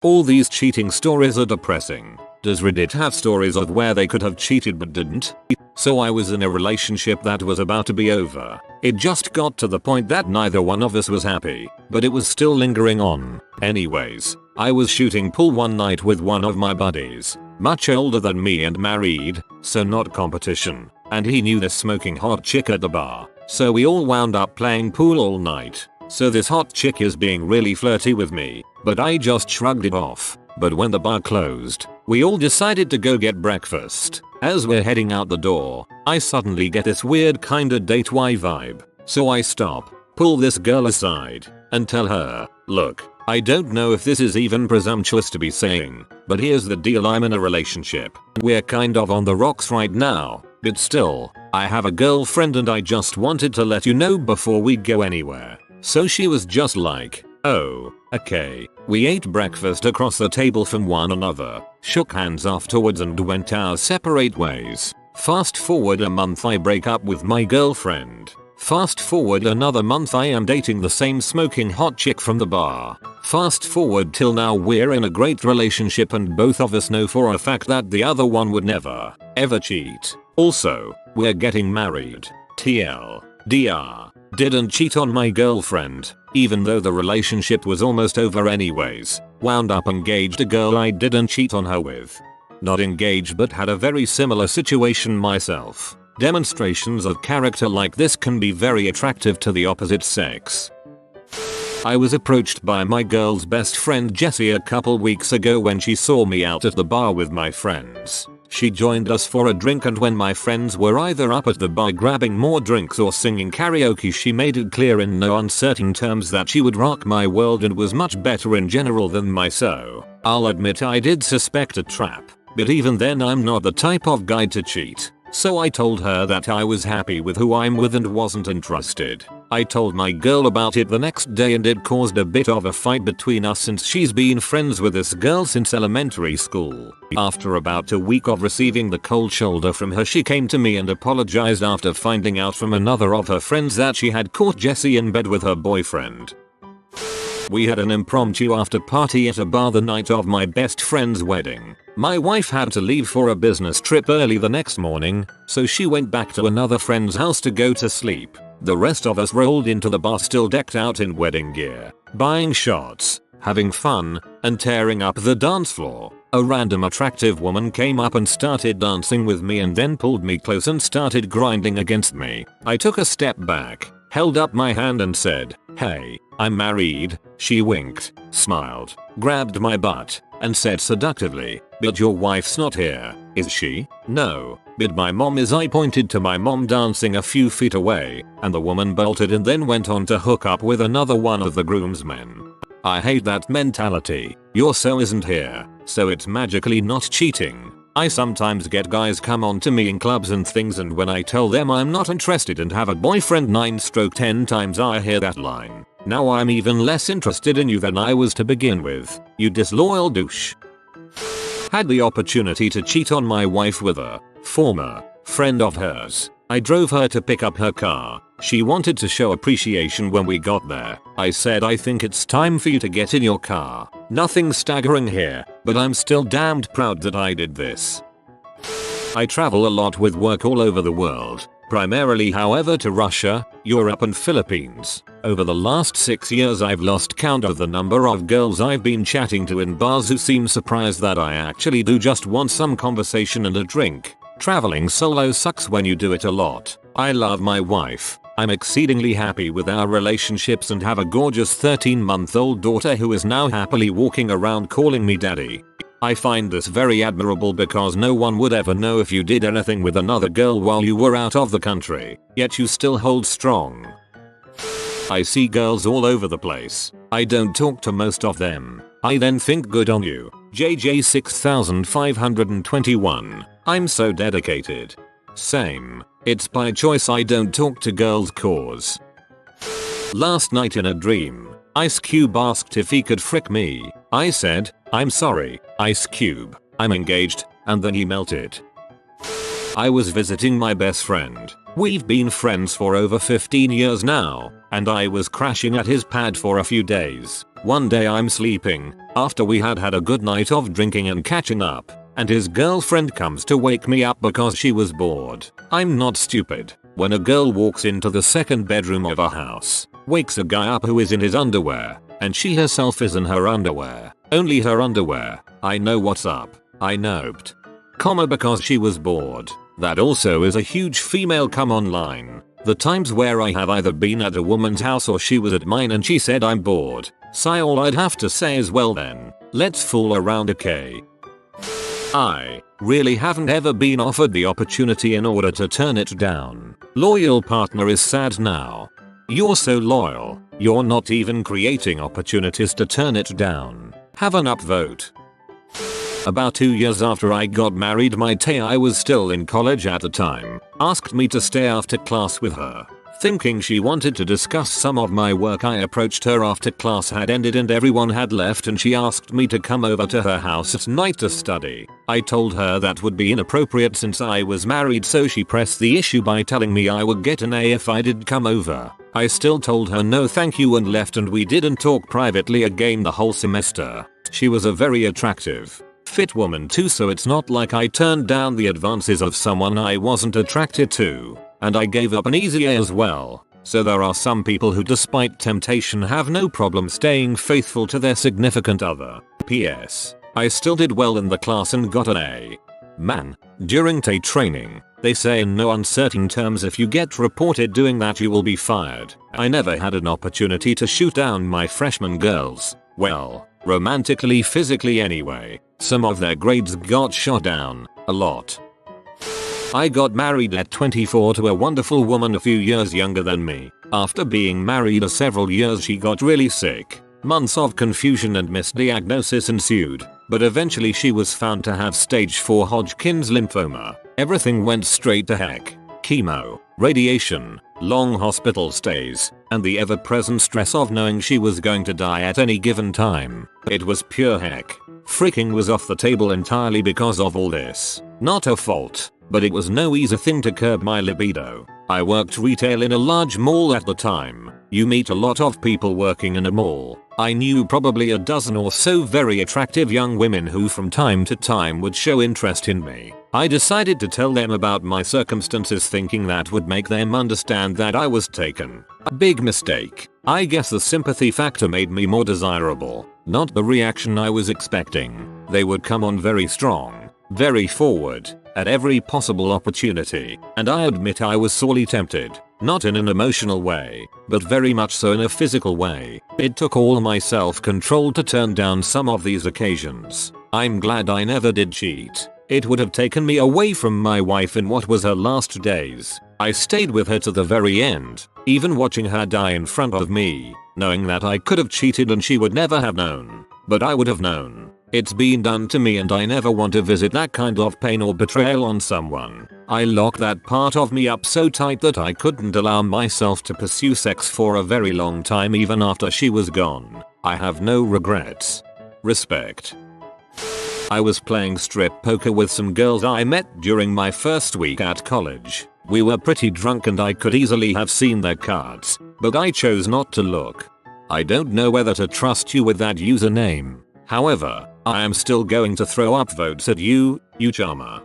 All these cheating stories are depressing. Does Reddit have stories of where they could have cheated but didn't? So I was in a relationship that was about to be over. It just got to the point that neither one of us was happy, but it was still lingering on. Anyways, I was shooting pool one night with one of my buddies, much older than me and married, so not competition, and he knew this smoking hot chick at the bar, so we all wound up playing pool all night. So this hot chick is being really flirty with me, but I just shrugged it off. But when the bar closed, we all decided to go get breakfast. As we're heading out the door, I suddenly get this weird kinda date Y vibe. So I stop, pull this girl aside, and tell her, look, I don't know if this is even presumptuous to be saying, but here's the deal, I'm in a relationship. We're kind of on the rocks right now, but still, I have a girlfriend and I just wanted to let you know before we go anywhere. So she was just like, oh, okay. We ate breakfast across the table from one another, shook hands afterwards and went our separate ways. Fast forward a month, I break up with my girlfriend. Fast forward another month, I am dating the same smoking hot chick from the bar. Fast forward till now, we're in a great relationship and both of us know for a fact that the other one would never, ever cheat. Also, we're getting married. TLDR. Didn't cheat on my girlfriend, even though the relationship was almost over anyways. Wound up engaged, a girl I didn't cheat on her with. Not engaged but had a very similar situation myself. Demonstrations of character like this can be very attractive to the opposite sex. I was approached by my girl's best friend Jessie a couple weeks ago when she saw me out at the bar with my friends. She joined us for a drink, and when my friends were either up at the bar grabbing more drinks or singing karaoke, she made it clear in no uncertain terms that she would rock my world and was much better in general than me. So I'll admit I did suspect a trap, but even then I'm not the type of guy to cheat. So I told her that I was happy with who I'm with and wasn't interested. I told my girl about it the next day and it caused a bit of a fight between us since she's been friends with this girl since elementary school. After about a week of receiving the cold shoulder from her, she came to me and apologized after finding out from another of her friends that she had caught Jessie in bed with her boyfriend. We had an impromptu after party at a bar the night of my best friend's wedding. My wife had to leave for a business trip early the next morning, so she went back to another friend's house to go to sleep. The rest of us rolled into the bar still decked out in wedding gear, buying shots, having fun, and tearing up the dance floor. A random attractive woman came up and started dancing with me and then pulled me close and started grinding against me. I took a step back, held up my hand and said, "Hey, I'm married." She winked, smiled, grabbed my butt, and said seductively, "But your wife's not here, is she?" "No, but my mom is." I pointed to my mom dancing a few feet away, and the woman bolted and then went on to hook up with another one of the groomsmen. I hate that mentality. Your so isn't here, so it's magically not cheating. I sometimes get guys come on to me in clubs and things, and when I tell them I'm not interested and have a boyfriend 9/10 times I hear that line, "Now I'm even less interested in you than I was to begin with, you disloyal douche." Had the opportunity to cheat on my wife with a former friend of hers. I drove her to pick up her car. She wanted to show appreciation when we got there. I said, "I think it's time for you to get in your car. Nothing staggering here, but I'm still damned proud that I did this." I travel a lot with work all over the world, primarily however to Russia, Europe and Philippines. Over the last 6 years I've lost count of the number of girls I've been chatting to in bars who seem surprised that I actually do just want some conversation and a drink. Traveling solo sucks when you do it a lot. I love my wife. I'm exceedingly happy with our relationships and have a gorgeous 13-month-old daughter who is now happily walking around calling me daddy. I find this very admirable because no one would ever know if you did anything with another girl while you were out of the country, yet you still hold strong. I see girls all over the place. I don't talk to most of them. I then think good on you. JJ 6521. I'm so dedicated. Same. It's by choice I don't talk to girls cause. Last night in a dream, Ice Cube asked if he could frick me. I said, "I'm sorry, Ice Cube, I'm engaged," and then he melted. I was visiting my best friend. We've been friends for over 15 years now, and I was crashing at his pad for a few days. One day I'm sleeping, after we had had a good night of drinking and catching up, and his girlfriend comes to wake me up because she was bored. I'm not stupid. When a girl walks into the second bedroom of a house, wakes a guy up who is in his underwear, and she herself is in her underwear, only her underwear, I know what's up. I noped. Because she was bored. That also is a huge female come online. The times where I have either been at a woman's house or she was at mine and she said I'm bored. Sigh, all I'd have to say is well then, let's fool around, okay? I really haven't ever been offered the opportunity in order to turn it down. Loyal partner is sad now. You're so loyal, you're not even creating opportunities to turn it down. Have an upvote. About 2 years after I got married, my Tay, I was still in college at the time, asked me to stay after class with her. Thinking she wanted to discuss some of my work, I approached her after class had ended and everyone had left, and she asked me to come over to her house at night to study. I told her that would be inappropriate since I was married, so she pressed the issue by telling me I would get an A if I did come over. I still told her no thank you and left, and we didn't talk privately again the whole semester. She was a very attractive, fit woman too, so it's not like I turned down the advances of someone I wasn't attracted to. And I gave up an easy A as well. So there are some people who despite temptation have no problem staying faithful to their significant other. PS. I still did well in the class and got an A. Man, during Tay training, they say in no uncertain terms if you get reported doing that you will be fired. I never had an opportunity to shoot down my freshman girls. Well, romantically, physically anyway. Some of their grades got shot down, a lot. I got married at 24 to a wonderful woman a few years younger than me. After being married for several years she got really sick. Months of confusion and misdiagnosis ensued, but eventually she was found to have stage 4 Hodgkin's lymphoma. Everything went straight to heck. Chemo, radiation, long hospital stays, and the ever-present stress of knowing she was going to die at any given time. It was pure heck. Freaking was off the table entirely because of all this. Not her fault, but it was no easy thing to curb my libido. I worked retail in a large mall at the time. You meet a lot of people working in a mall. I knew probably a dozen or so very attractive young women who from time to time would show interest in me. I decided to tell them about my circumstances, thinking that would make them understand that I was taken. A big mistake. I guess the sympathy factor made me more desirable, not the reaction I was expecting. They would come on very strong, very forward, at every possible opportunity, and I admit I was sorely tempted. Not in an emotional way, but very much so in a physical way. It took all my self-control to turn down some of these occasions. I'm glad I never did cheat. It would have taken me away from my wife in what was her last days. I stayed with her to the very end, even watching her die in front of me, knowing that I could have cheated and she would never have known. But I would have known. It's been done to me and I never want to visit that kind of pain or betrayal on someone. I locked that part of me up so tight that I couldn't allow myself to pursue sex for a very long time even after she was gone. I have no regrets. Respect. I was playing strip poker with some girls I met during my first week at college. We were pretty drunk and I could easily have seen their cards, but I chose not to look. I don't know whether to trust you with that username. However, I am still going to throw up votes at you charmer.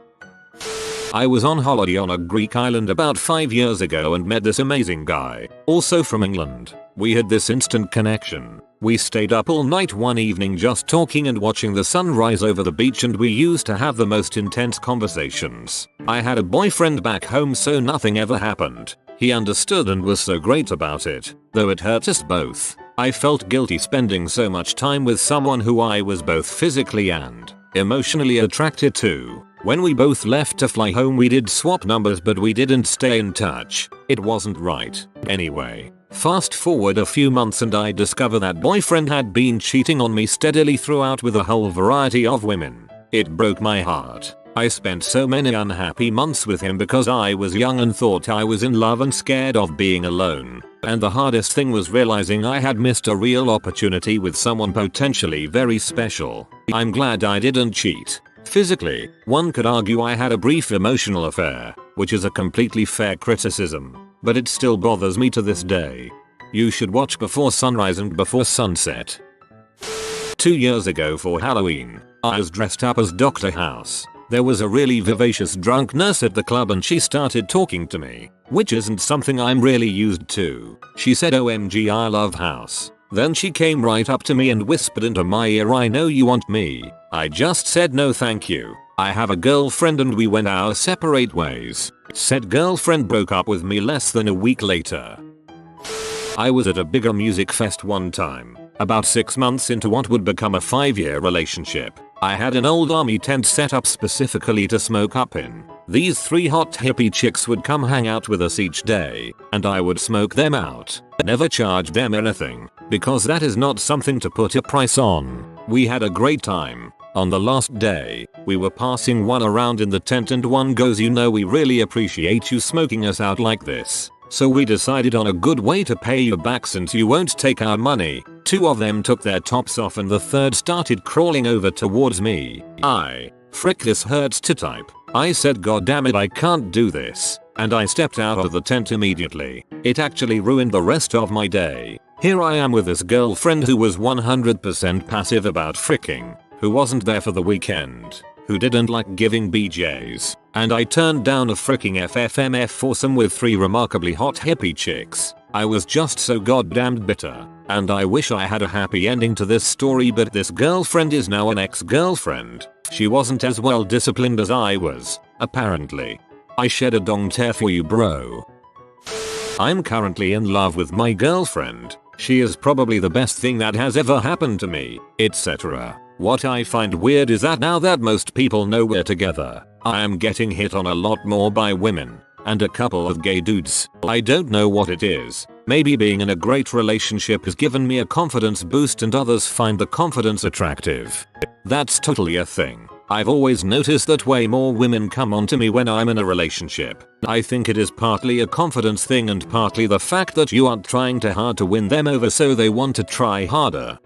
I was on holiday on a Greek island about 5 years ago and met this amazing guy, also from England. We had this instant connection. We stayed up all night one evening just talking and watching the sun rise over the beach, and we used to have the most intense conversations. I had a boyfriend back home, so nothing ever happened. He understood and was so great about it, though it hurt us both. I felt guilty spending so much time with someone who I was both physically and emotionally attracted to. When we both left to fly home we did swap numbers, but we didn't stay in touch. It wasn't right. Anyway, fast forward a few months and I discover that boyfriend had been cheating on me steadily throughout with a whole variety of women. It broke my heart. I spent so many unhappy months with him because I was young and thought I was in love and scared of being alone. And the hardest thing was realizing I had missed a real opportunity with someone potentially very special. I'm glad I didn't cheat. Physically, one could argue I had a brief emotional affair, which is a completely fair criticism, but it still bothers me to this day. You should watch Before Sunrise and Before Sunset. 2 years ago for Halloween, I was dressed up as Dr. House. There was a really vivacious drunk nurse at the club and she started talking to me, which isn't something I'm really used to. She said, "OMG, I love House." Then she came right up to me and whispered into my ear, "I know you want me." I just said no thank you. I have a girlfriend and we went our separate ways. Said girlfriend broke up with me less than a week later. I was at a bigger music fest one time, about 6 months into what would become a 5-year relationship. I had an old army tent set up specifically to smoke up in. These 3 hot hippie chicks would come hang out with us each day, and I would smoke them out. Never charge them anything, because that is not something to put a price on. We had a great time. On the last day, we were passing one around in the tent and one goes, "You know, we really appreciate you smoking us out like this. So we decided on a good way to pay you back since you won't take our money." 2 of them took their tops off and the third started crawling over towards me. Frick, this hurts to type. I said, "God damn it, I can't do this." And I stepped out of the tent immediately. It actually ruined the rest of my day. Here I am with this girlfriend who was 100% passive about fricking, who wasn't there for the weekend, who didn't like giving BJs, and I turned down a fricking FFMF foursome with 3 remarkably hot hippie chicks. I was just so goddamned bitter, and I wish I had a happy ending to this story, but this girlfriend is now an ex-girlfriend. She wasn't as well disciplined as I was, apparently. I shed a dong tear for you, bro. I'm currently in love with my girlfriend. She is probably the best thing that has ever happened to me, etc. What I find weird is that now that most people know we're together, I am getting hit on a lot more by women, and a couple of gay dudes. I don't know what it is. Maybe being in a great relationship has given me a confidence boost and others find the confidence attractive. That's totally a thing. I've always noticed that way more women come onto me when I'm in a relationship. I think it is partly a confidence thing and partly the fact that you aren't trying too hard to win them over, so they want to try harder.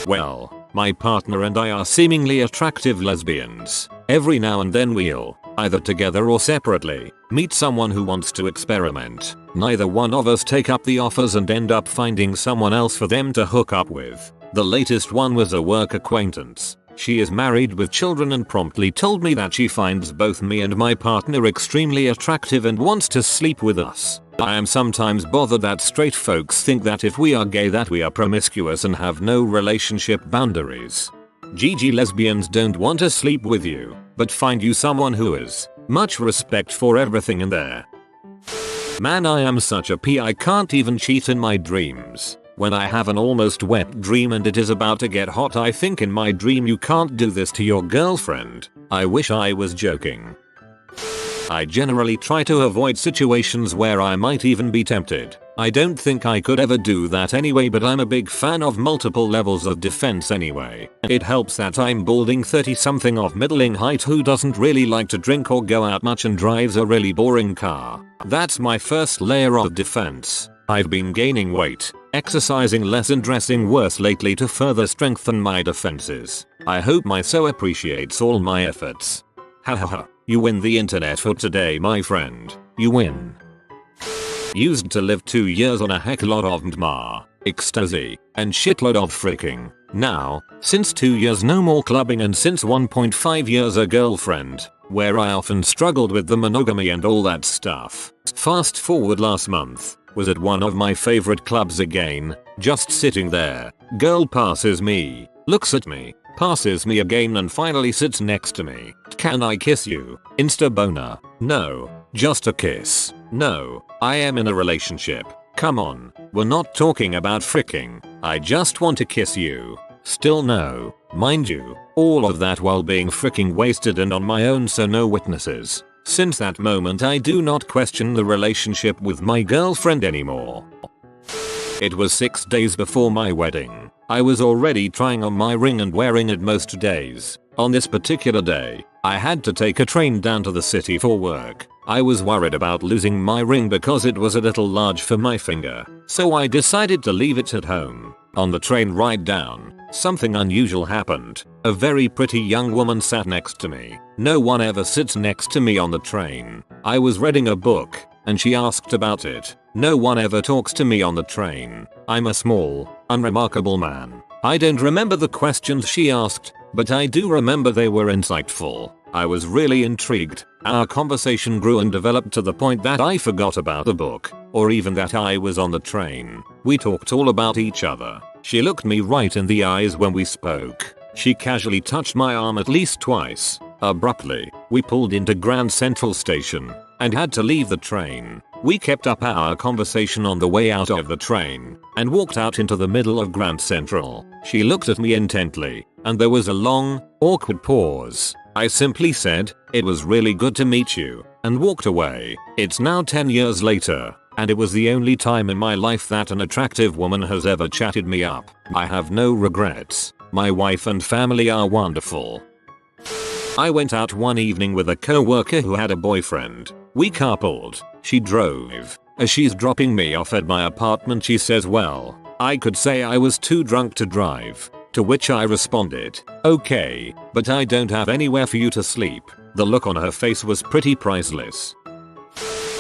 Well, my partner and I are seemingly attractive lesbians. Every now and then we'll, either together or separately, meet someone who wants to experiment. Neither one of us take up the offers and end up finding someone else for them to hook up with. The latest one was a work acquaintance. She is married with children and promptly told me that she finds both me and my partner extremely attractive and wants to sleep with us. I am sometimes bothered that straight folks think that if we are gay that we are promiscuous and have no relationship boundaries. GG, lesbians don't want to sleep with you, but find you someone who is. Much respect for everything in there. Man, I am such a P, I can't even cheat in my dreams. When I have an almost wet dream and it is about to get hot, I think in my dream, "You can't do this to your girlfriend." I wish I was joking. I generally try to avoid situations where I might even be tempted. I don't think I could ever do that anyway, but I'm a big fan of multiple levels of defense anyway. It helps that I'm balding 30 something of middling height who doesn't really like to drink or go out much and drives a really boring car. That's my first layer of defense. I've been gaining weight, exercising less and dressing worse lately to further strengthen my defenses. I hope my so appreciates all my efforts. Hahaha, you win the internet for today, my friend. You win. Used to live 2 years on a heck lot of mma, ecstasy, and shitload of freaking. Now, since 2 years no more clubbing and since 1.5 years a girlfriend, where I often struggled with the monogamy and all that stuff. Fast forward last month, was at one of my favorite clubs again, just sitting there. Girl passes me, looks at me, passes me again and finally sits next to me. "Can I kiss you?" Insta boner. No. Just a kiss. No. I am in a relationship. Come on. We're not talking about fricking. I just want to kiss you. Still no. Mind you, all of that while being fricking wasted and on my own, so no witnesses. Since that moment I do not question the relationship with my girlfriend anymore. It was 6 days before my wedding. I was already trying on my ring and wearing it most days. On this particular day, I had to take a train down to the city for work. I was worried about losing my ring because it was a little large for my finger, so I decided to leave it at home. On the train ride down, something unusual happened. A very pretty young woman sat next to me. No one ever sits next to me on the train. I was reading a book, and she asked about it. No one ever talks to me on the train. I'm a small, unremarkable man. I don't remember the questions she asked, but I do remember they were insightful. I was really intrigued. Our conversation grew and developed to the point that I forgot about the book, or even that I was on the train. We talked all about each other. She looked me right in the eyes when we spoke. She casually touched my arm at least twice. Abruptly, we pulled into Grand Central Station and had to leave the train. We kept up our conversation on the way out of the train and walked out into the middle of Grand Central. She looked at me intently, and there was a long, awkward pause. I simply said, "It was really good to meet you," and walked away. It's now 10 years later, and it was the only time in my life that an attractive woman has ever chatted me up. I have no regrets. My wife and family are wonderful. I went out one evening with a coworker who had a boyfriend. We carpooled. She drove. As she's dropping me off at my apartment, she says, "Well, I could say I was too drunk to drive." To which I responded, "Okay, but I don't have anywhere for you to sleep." The look on her face was pretty priceless.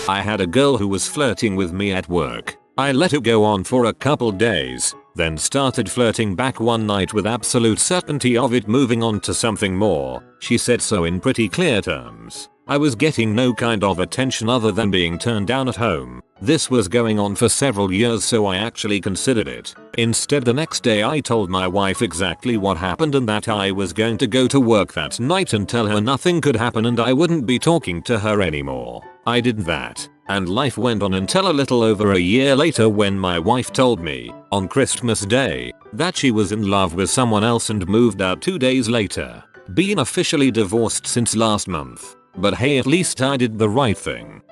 I had a girl who was flirting with me at work. I let her go on for a couple days, then started flirting back one night with absolute certainty of it moving on to something more. She said so in pretty clear terms. I was getting no kind of attention other than being turned down at home. This was going on for several years, so I actually considered it. Instead, the next day I told my wife exactly what happened and that I was going to go to work that night and tell her nothing could happen and I wouldn't be talking to her anymore. I did that, and life went on until a little over a year later when my wife told me, on Christmas Day, that she was in love with someone else and moved out 2 days later. Been officially divorced since last month. But hey, at least I did the right thing.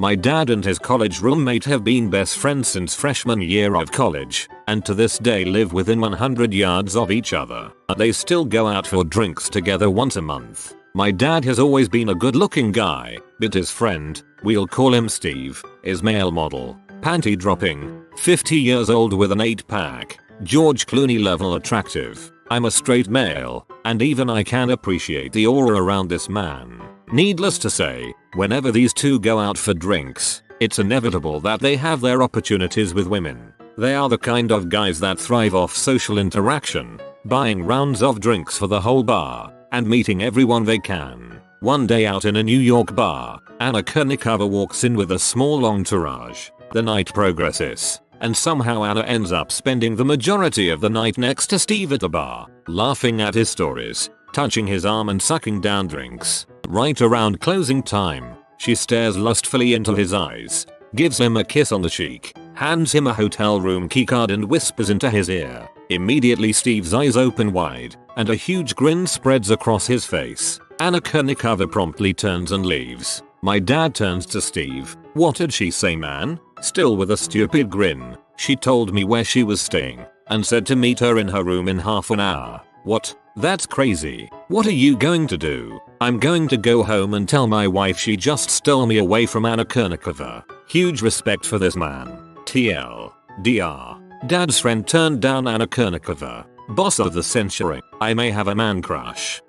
My dad and his college roommate have been best friends since freshman year of college, and to this day live within 100 yards of each other. They still go out for drinks together once a month. My dad has always been a good looking guy, but his friend, we'll call him Steve, is male model, panty dropping, 50 years old with an 8-pack, George Clooney level attractive. I'm a straight male, and even I can appreciate the aura around this man. Needless to say, whenever these two go out for drinks, it's inevitable that they have their opportunities with women. They are the kind of guys that thrive off social interaction, buying rounds of drinks for the whole bar, and meeting everyone they can. One day out in a New York bar, Anna Kournikova walks in with a small entourage. The night progresses, and somehow Anna ends up spending the majority of the night next to Steve at the bar, laughing at his stories, touching his arm and sucking down drinks. Right around closing time, she stares lustfully into his eyes, gives him a kiss on the cheek, hands him a hotel room keycard and whispers into his ear. Immediately Steve's eyes open wide, and a huge grin spreads across his face. Anna Kournikova promptly turns and leaves. My dad turns to Steve. "What did she say, man?" Still with a stupid grin, she told me where she was staying and said to meet her in her room in half an hour. What? That's crazy. What are you going to do? I'm going to go home and tell my wife she just stole me away from Anna Kournikova. Huge respect for this man. TL. DR. Dad's friend turned down Anna Kournikova. Boss of the century. I may have a man crush.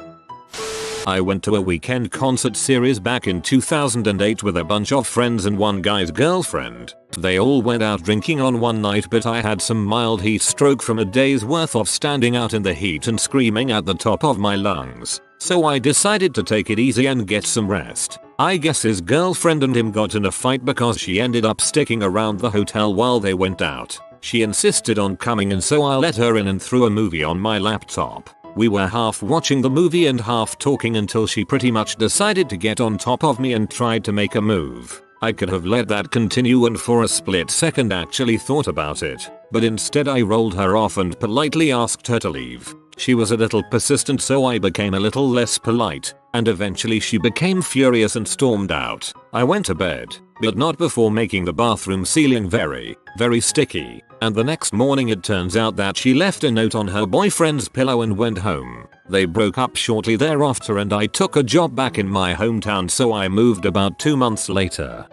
I went to a weekend concert series back in 2008 with a bunch of friends and one guy's girlfriend. They all went out drinking on one night, but I had some mild heat stroke from a day's worth of standing out in the heat and screaming at the top of my lungs. So I decided to take it easy and get some rest. I guess his girlfriend and him got in a fight because she ended up sticking around the hotel while they went out. She insisted on coming, and so I let her in and threw a movie on my laptop. We were half watching the movie and half talking until she pretty much decided to get on top of me and tried to make a move. I could have let that continue and for a split second actually thought about it, but instead I rolled her off and politely asked her to leave. She was a little persistent, so I became a little less polite, and eventually she became furious and stormed out. I went to bed, but not before making the bathroom ceiling very, very sticky, and the next morning it turns out that she left a note on her boyfriend's pillow and went home. They broke up shortly thereafter and I took a job back in my hometown, so I moved about 2 months later.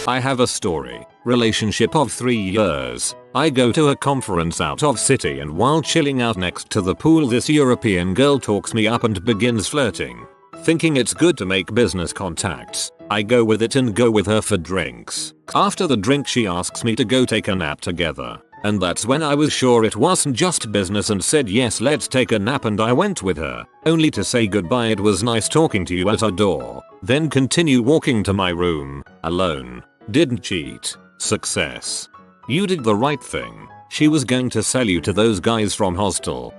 I have a story. Relationship of 3 years. I go to a conference out of city, and while chilling out next to the pool, this European girl talks me up and begins flirting. Thinking it's good to make business contacts, I go with it and go with her for drinks. After the drink she asks me to go take a nap together. And that's when I was sure it wasn't just business and said yes, let's take a nap, and I went with her, only to say goodbye, it was nice talking to you, at her door, then continue walking to my room, alone. Didn't cheat. Success. You did the right thing. She was going to sell you to those guys from Hostel.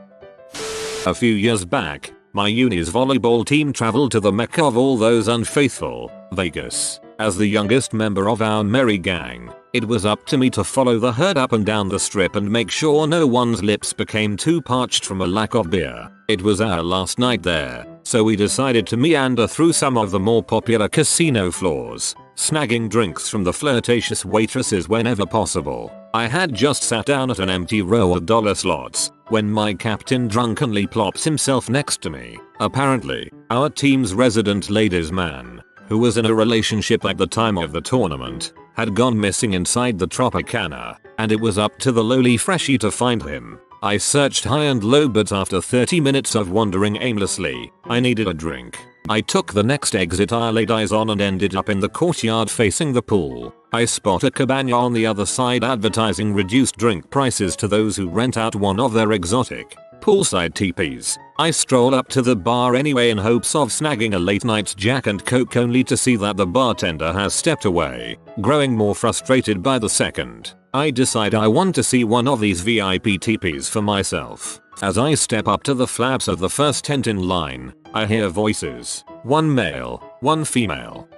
A few years back, my uni's volleyball team traveled to the mecca of all those unfaithful, Vegas. As the youngest member of our merry gang, it was up to me to follow the herd up and down the strip and make sure no one's lips became too parched from a lack of beer. It was our last night there, so we decided to meander through some of the more popular casino floors, snagging drinks from the flirtatious waitresses whenever possible. I had just sat down at an empty row of dollar slots when my captain drunkenly plops himself next to me. Apparently, our team's resident ladies man, who was in a relationship at the time of the tournament, had gone missing inside the Tropicana, and it was up to the lowly freshie to find him. I searched high and low, but after 30 minutes of wandering aimlessly, I needed a drink. I took the next exit I laid eyes on and ended up in the courtyard facing the pool. I spot a cabana on the other side advertising reduced drink prices to those who rent out one of their exotic poolside teepees. I stroll up to the bar anyway in hopes of snagging a late night Jack and Coke, only to see that the bartender has stepped away. Growing more frustrated by the second, I decide I want to see one of these VIP teepees for myself. As I step up to the flaps of the first tent in line, I hear voices. One male, one female.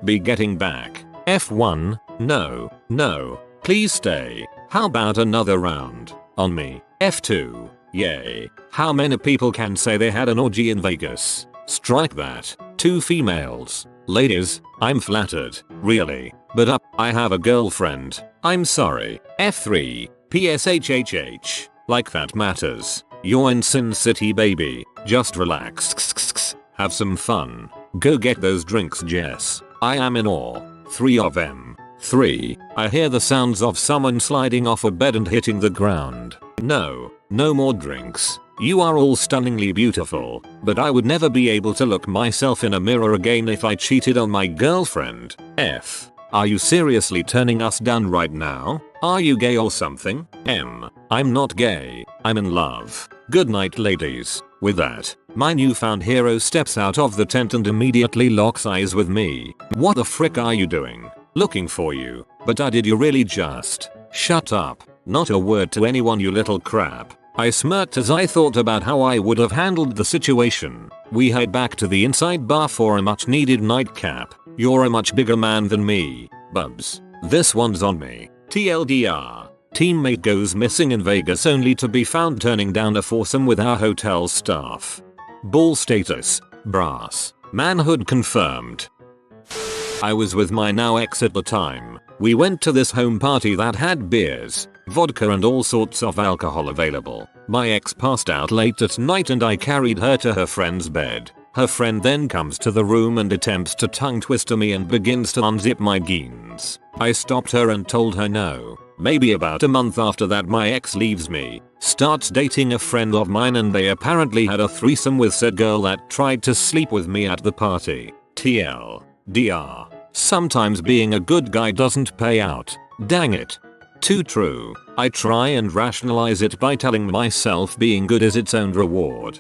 Be getting back. F1, no, please stay. How about another round? On me. F2, yay. How many people can say they had an orgy in Vegas? Strike that. 2 females. Ladies, I'm flattered. Really. But I have a girlfriend. I'm sorry. F3, PSHHH. Like that matters. You're in Sin City, baby. Just relax. Have some fun. Go get those drinks, Jess. I am in awe. 3 of them. 3. I hear the sounds of someone sliding off a bed and hitting the ground. No more drinks. You are all stunningly beautiful, but I would never be able to look myself in a mirror again if I cheated on my girlfriend. F. Are you seriously turning us down right now? Are you gay or something? I'm not gay. I'm in love. Good night, ladies. With that, my newfound hero steps out of the tent and immediately locks eyes with me. What the frick are you doing? Looking for you. But did you really just? Shut up. Not a word to anyone, you little crap. I smirked as I thought about how I would have handled the situation. We head back to the inside bar for a much needed nightcap. You're a much bigger man than me, Bubs. This one's on me. TLDR. Teammate goes missing in Vegas only to be found turning down a foursome with our hotel staff. Ball status. Brass. Manhood confirmed. I was with my now ex at the time. We went to this home party that had beers, vodka and all sorts of alcohol available. My ex passed out late at night and I carried her to her friend's bed. Her friend then comes to the room and attempts to tongue twister me and begins to unzip my jeans. I stopped her and told her no. Maybe about a month after that, my ex leaves me, starts dating a friend of mine, and they apparently had a threesome with said girl that tried to sleep with me at the party. TLDR. Sometimes being a good guy doesn't pay out. Dang it. Too true. I try and rationalize it by telling myself being good is its own reward.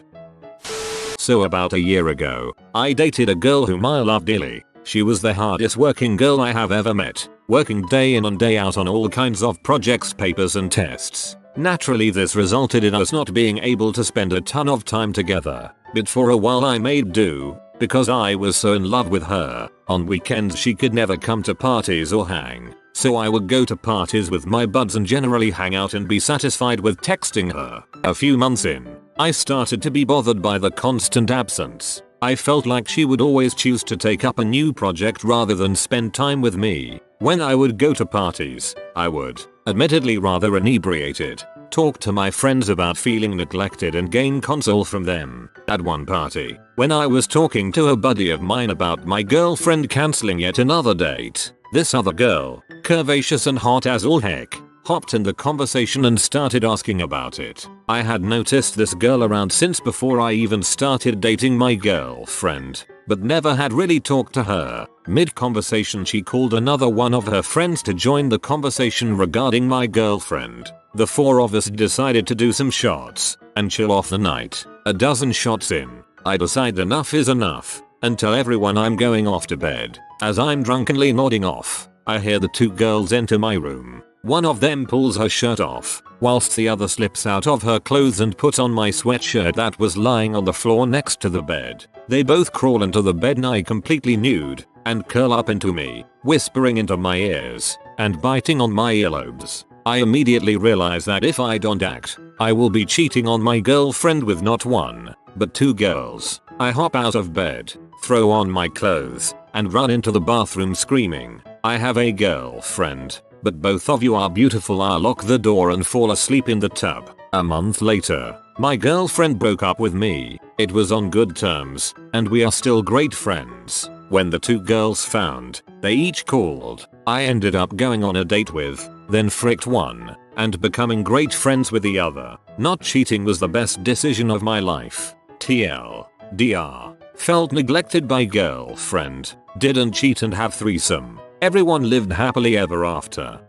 So about a year ago, I dated a girl whom I loved dearly. She was the hardest working girl I have ever met, working day in and day out on all kinds of projects, papers and tests. Naturally, this resulted in us not being able to spend a ton of time together, but for a while I made do, because I was so in love with her. On weekends she could never come to parties or hang, so I would go to parties with my buds and generally hang out and be satisfied with texting her. A few months in, I started to be bothered by the constant absence. I felt like she would always choose to take up a new project rather than spend time with me. When I would go to parties, I would, admittedly rather inebriated, talk to my friends about feeling neglected and gain console from them. At one party, when I was talking to a buddy of mine about my girlfriend cancelling yet another date, this other girl, curvaceous and hot as all heck, Hopped in the conversation and started asking about it. I had noticed this girl around since before I even started dating my girlfriend, but never had really talked to her. Mid-conversation she called another one of her friends to join the conversation regarding my girlfriend. The four of us decided to do some shots and chill off the night. A dozen shots in, I decide enough is enough and tell everyone I'm going off to bed. As I'm drunkenly nodding off, I hear the two girls enter my room. One of them pulls her shirt off, whilst the other slips out of her clothes and puts on my sweatshirt that was lying on the floor next to the bed. They both crawl into the bed nigh completely nude, and curl up into me, whispering into my ears, and biting on my earlobes. I immediately realize that if I don't act, I will be cheating on my girlfriend with not one, but two girls. I hop out of bed, throw on my clothes, and run into the bathroom screaming, "I have a girlfriend, but both of you are beautiful." I lock the door and fall asleep in the tub. A month later, my girlfriend broke up with me. It was on good terms, and we are still great friends. When the two girls found, they each called. I ended up going on a date with, then fricked one, and becoming great friends with the other. Not cheating was the best decision of my life. TLDR. Felt neglected by girlfriend. Didn't cheat and have threesome. Everyone lived happily ever after.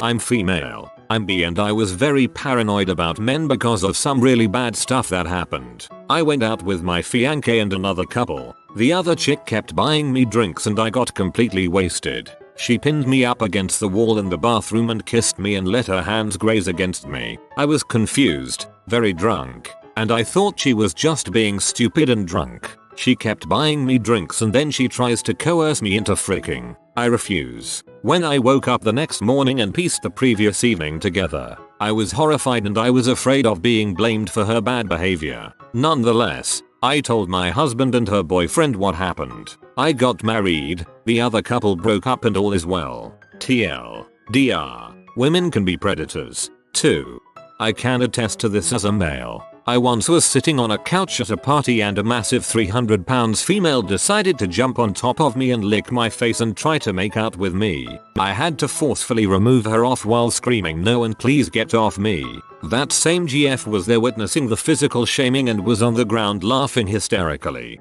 I'm female. I'm bi and I was very paranoid about men because of some really bad stuff that happened. I went out with my fiancé and another couple. The other chick kept buying me drinks and I got completely wasted. She pinned me up against the wall in the bathroom and kissed me and let her hands graze against me. I was confused, very drunk, and I thought she was just being stupid and drunk. She kept buying me drinks and then she tries to coerce me into fricking. I refuse. When I woke up the next morning and pieced the previous evening together, I was horrified and I was afraid of being blamed for her bad behavior. Nonetheless, I told my husband and her boyfriend what happened. I got married, the other couple broke up and all is well. TLDR. Women can be predators, too. I can attest to this as a male. I once was sitting on a couch at a party and a massive 300 pounds female decided to jump on top of me and lick my face and try to make out with me. I had to forcefully remove her off while screaming no and please get off me. That same GF was there witnessing the physical shaming and was on the ground laughing hysterically.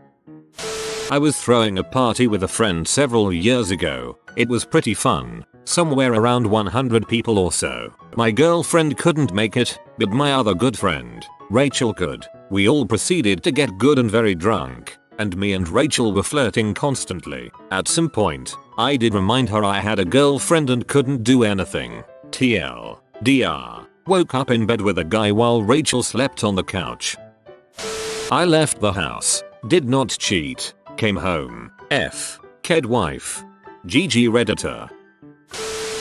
I was throwing a party with a friend several years ago. It was pretty fun. Somewhere around 100 people or so. My girlfriend couldn't make it, but my other good friend, Rachel, could. We all proceeded to get good and very drunk, and me and Rachel were flirting constantly. At some point, I did remind her I had a girlfriend and couldn't do anything. TLDR. Woke up in bed with a guy while Rachel slept on the couch. I left the house. Did not cheat. Came home. Ked wife. GG Redditor.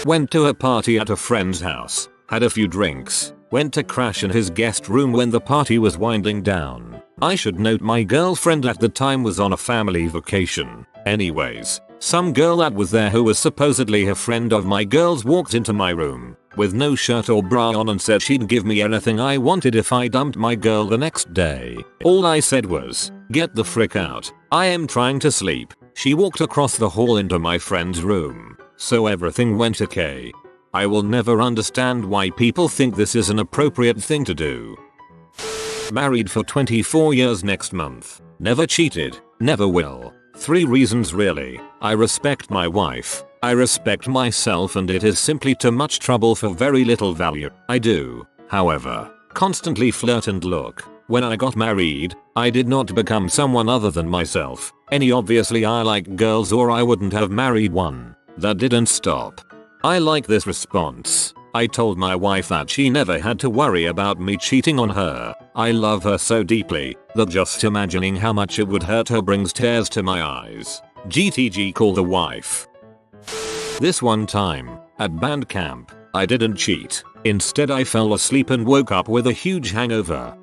Went to a party at a friend's house. Had a few drinks. Went to crash in his guest room when the party was winding down. I should note my girlfriend at the time was on a family vacation. Anyways, some girl that was there who was supposedly a friend of my girl's walked into my room with no shirt or bra on and said she'd give me anything I wanted if I dumped my girl the next day. All I said was, "Get the frick out. I am trying to sleep." She walked across the hall into my friend's room. So everything went okay. I will never understand why people think this is an appropriate thing to do. Married for 24 years next month. Never cheated. Never will. 3 reasons really. I respect my wife. I respect myself and it is simply too much trouble for very little value. I do, however, constantly flirt and look. When I got married, I did not become someone other than myself. Obviously I like girls or I wouldn't have married one. That didn't stop. I like this response. I told my wife that she never had to worry about me cheating on her. I love her so deeply that just imagining how much it would hurt her brings tears to my eyes. GTG call the wife. This one time, at band camp, I didn't cheat. Instead I fell asleep and woke up with a huge hangover.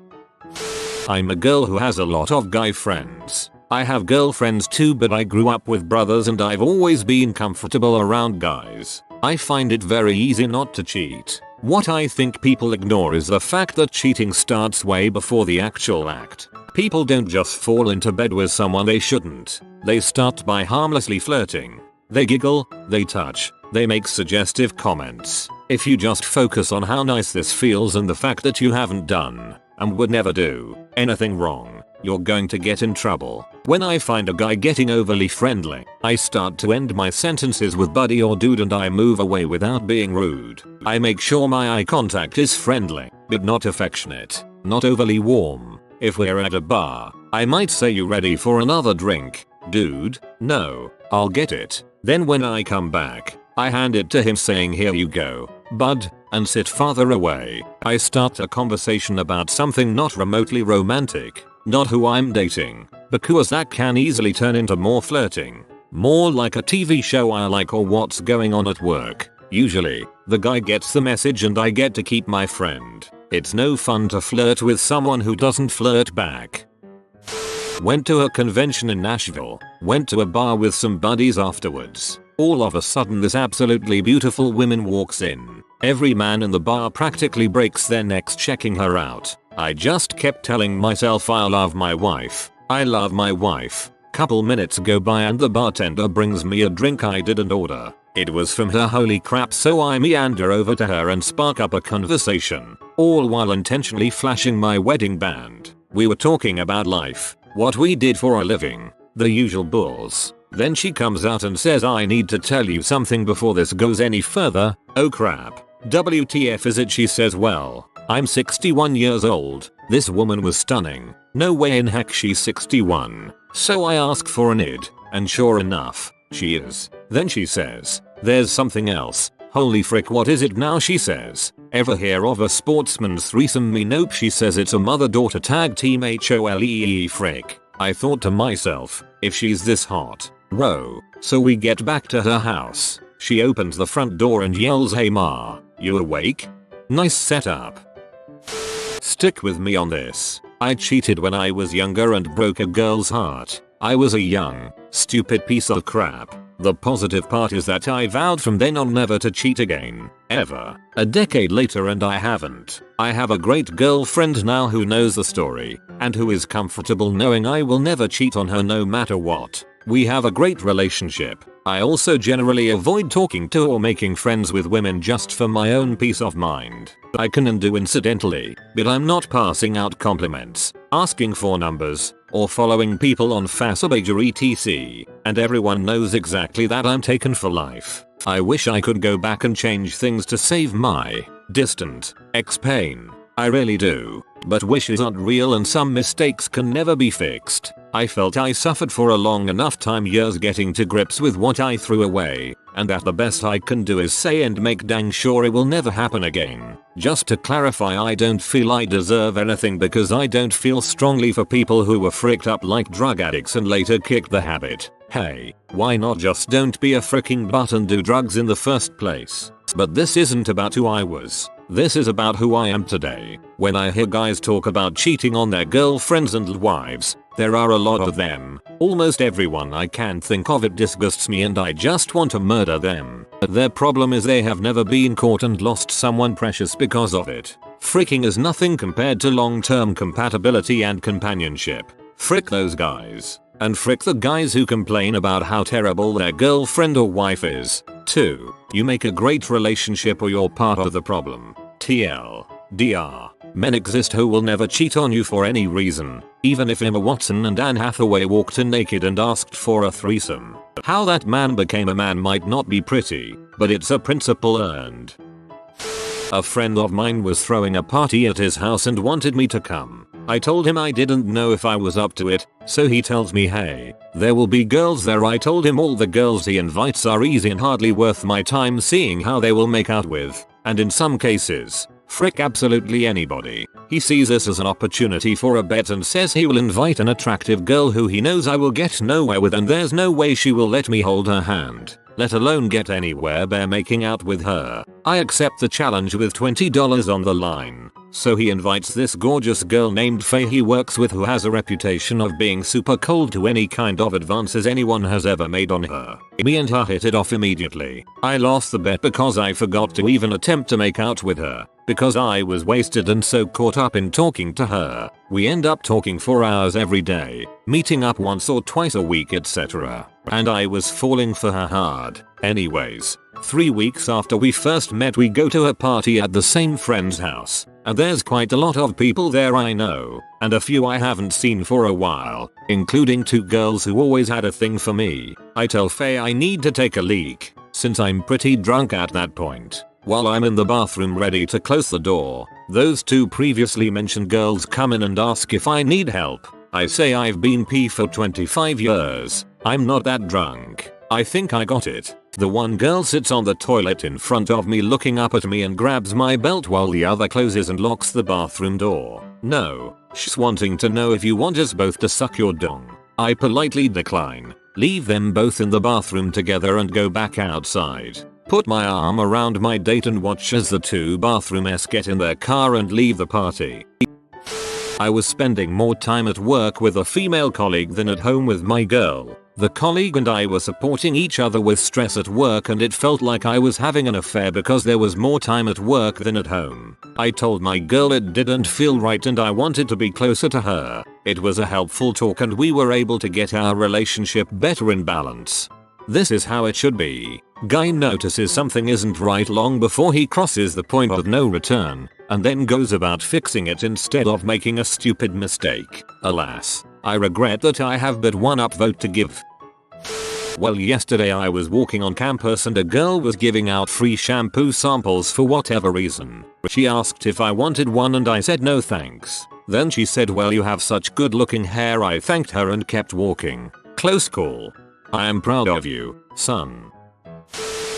I'm a girl who has a lot of guy friends. I have girlfriends too, but I grew up with brothers and I've always been comfortable around guys. I find it very easy not to cheat. What I think people ignore is the fact that cheating starts way before the actual act. People don't just fall into bed with someone they shouldn't. They start by harmlessly flirting. They giggle, they touch, they make suggestive comments. If you just focus on how nice this feels and the fact that you haven't done, and would never do, anything wrong, you're going to get in trouble. When I find a guy getting overly friendly, I start to end my sentences with buddy or dude and I move away without being rude. I make sure my eye contact is friendly, but not affectionate, not overly warm. If we're at a bar, I might say, "You ready for another drink, dude?" "No, I'll get it." Then when I come back, I hand it to him saying, "Here you go, bud," and sit farther away. I start a conversation about something not remotely romantic, not who I'm dating, because that can easily turn into more flirting. More like a TV show I like or what's going on at work. Usually, the guy gets the message and I get to keep my friend. It's no fun to flirt with someone who doesn't flirt back. Went to a convention in Nashville, went to a bar with some buddies afterwards. All of a sudden this absolutely beautiful woman walks in. Every man in the bar practically breaks their necks checking her out. I just kept telling myself, "I love my wife. I love my wife." Couple minutes go by and the bartender brings me a drink I didn't order. It was from her. Holy crap. So I meander over to her and spark up a conversation, all while intentionally flashing my wedding band. We were talking about life, what we did for a living, the usual bulls. Then she comes out and says, "I need to tell you something before this goes any further." Oh crap. WTF is it? She says, "Well, I'm 61 years old." This woman was stunning. No way in heck she's 61. So I ask for an id, and sure enough, she is. Then she says, "There's something else." Holy frick, what is it now? She says, "Ever hear of a sportsman's threesome?" Me, nope. She says it's a mother-daughter tag team. HOLEE frick. I thought to myself, if she's this hot, whoa. So we get back to her house. She opens the front door and yells, "Hey ma, you awake?" Nice setup. Stick with me on this. I cheated when I was younger and broke a girl's heart. I was a young, stupid piece of crap. The positive part is that I vowed from then on never to cheat again, ever. A decade later and I haven't. I have a great girlfriend now who knows the story, and who is comfortable knowing I will never cheat on her no matter what. We have a great relationship. I also generally avoid talking to or making friends with women just for my own peace of mind. I can and do incidentally, but I'm not passing out compliments, asking for numbers, or following people on Facebook or etc. And everyone knows exactly that I'm taken for life. I wish I could go back and change things to save my distant ex pain. I really do. But wishes aren't real and some mistakes can never be fixed. I felt I suffered for a long enough time, years, getting to grips with what I threw away, and that the best I can do is say and make dang sure it will never happen again. Just to clarify, I don't feel I deserve anything because I don't feel strongly for people who were fricked up like drug addicts and later kicked the habit. Hey, why not just don't be a freaking butt and do drugs in the first place? But this isn't about who I was. This is about who I am today. When I hear guys talk about cheating on their girlfriends and wives, there are a lot of them. Almost everyone I can think of. It disgusts me and I just want to murder them. But their problem is they have never been caught and lost someone precious because of it. Freaking is nothing compared to long-term compatibility and companionship. Frick those guys. And frick the guys who complain about how terrible their girlfriend or wife is. 2. You make a great relationship or you're part of the problem. TLDR. Men exist who will never cheat on you for any reason. Even if Emma Watson and Anne Hathaway walked in naked and asked for a threesome. How that man became a man might not be pretty, but it's a principle earned. A friend of mine was throwing a party at his house and wanted me to come. I told him I didn't know if I was up to it, so he tells me, "Hey, there will be girls there." I told him all the girls he invites are easy and hardly worth my time seeing how they will make out with, and in some cases, frick absolutely anybody. He sees this as an opportunity for a bet and says he will invite an attractive girl who he knows I will get nowhere with, and there's no way she will let me hold her hand, let alone get anywhere by making out with her. I accept the challenge with $20 on the line. So he invites this gorgeous girl named Faye he works with, who has a reputation of being super cold to any kind of advances anyone has ever made on her. Me and her hit it off immediately. I lost the bet because I forgot to even attempt to make out with her, because I was wasted and so caught up in talking to her. We end up talking for hours every day, meeting up once or twice a week, etc. And I was falling for her hard. Anyways, 3 weeks after we first met we go to a party at the same friend's house, and there's quite a lot of people there I know, and a few I haven't seen for a while, including 2 girls who always had a thing for me. I tell Faye I need to take a leak, since I'm pretty drunk at that point. While I'm in the bathroom ready to close the door, those 2 previously mentioned girls come in and ask if I need help. I say I've been P for 25 years. I'm not that drunk. I think I got it. The one girl sits on the toilet in front of me looking up at me and grabs my belt while the other closes and locks the bathroom door. No, she's wanting to know if you want us both to suck your dong. I politely decline. Leave them both in the bathroom together and go back outside. Put my arm around my date and watch as the 2 bathroom-esque get in their car and leave the party. I was spending more time at work with a female colleague than at home with my girl. The colleague and I were supporting each other with stress at work and it felt like I was having an affair because there was more time at work than at home. I told my girl it didn't feel right and I wanted to be closer to her. It was a helpful talk and we were able to get our relationship better in balance. This is how it should be. Guy notices something isn't right long before he crosses the point of no return, and then goes about fixing it instead of making a stupid mistake. Alas, I regret that I have but one upvote to give. Well, yesterday I was walking on campus and a girl was giving out free shampoo samples for whatever reason. She asked if I wanted one and I said no thanks. Then she said, well, you have such good looking hair. I thanked her and kept walking. Close call. I am proud of you, son.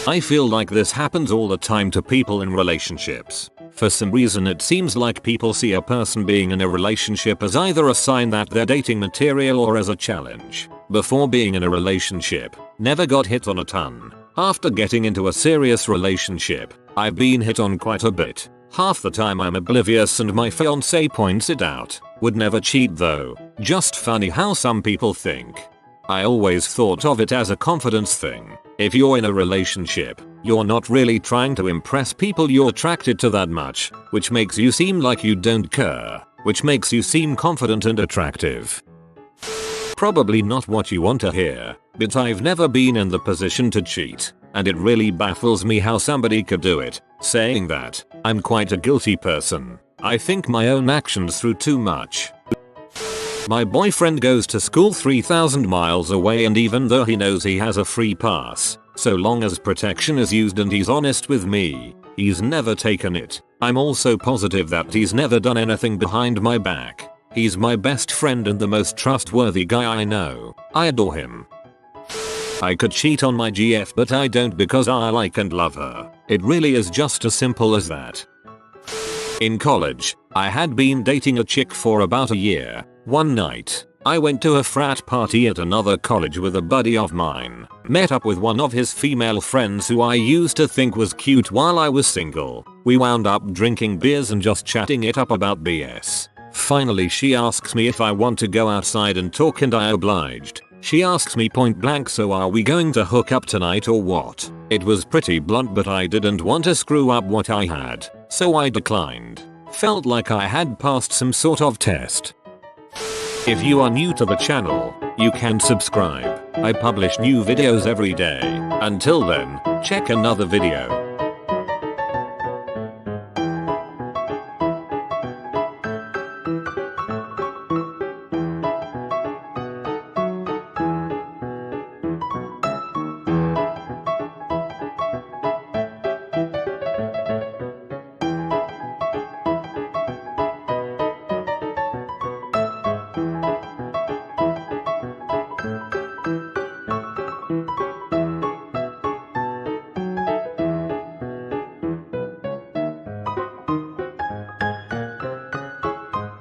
I feel like this happens all the time to people in relationships. For some reason it seems like people see a person being in a relationship as either a sign that they're dating material or as a challenge. Before being in a relationship, never got hit on a ton. After getting into a serious relationship, I've been hit on quite a bit. Half the time I'm oblivious and my fiancé points it out. Would never cheat though. Just funny how some people think. I always thought of it as a confidence thing. If you're in a relationship, you're not really trying to impress people you're attracted to that much, which makes you seem like you don't care, which makes you seem confident and attractive. Probably not what you want to hear, but I've never been in the position to cheat, and it really baffles me how somebody could do it. Saying that, I'm quite a guilty person. I think my own actions through too much. My boyfriend goes to school 3,000 miles away, and even though he knows he has a free pass, so long as protection is used and he's honest with me, he's never taken it. I'm also positive that he's never done anything behind my back. He's my best friend and the most trustworthy guy I know. I adore him. I could cheat on my GF, but I don't because I like and love her. It really is just as simple as that. In college, I had been dating a chick for about a year. One night, I went to a frat party at another college with a buddy of mine. Met up with one of his female friends who I used to think was cute while I was single. We wound up drinking beers and just chatting it up about BS. Finally she asks me if I want to go outside and talk and I obliged. She asks me point blank, so are we going to hook up tonight or what? It was pretty blunt, but I didn't want to screw up what I had, so I declined. Felt like I had passed some sort of test. If you are new to the channel, you can subscribe. I publish new videos every day. Until then, check another video.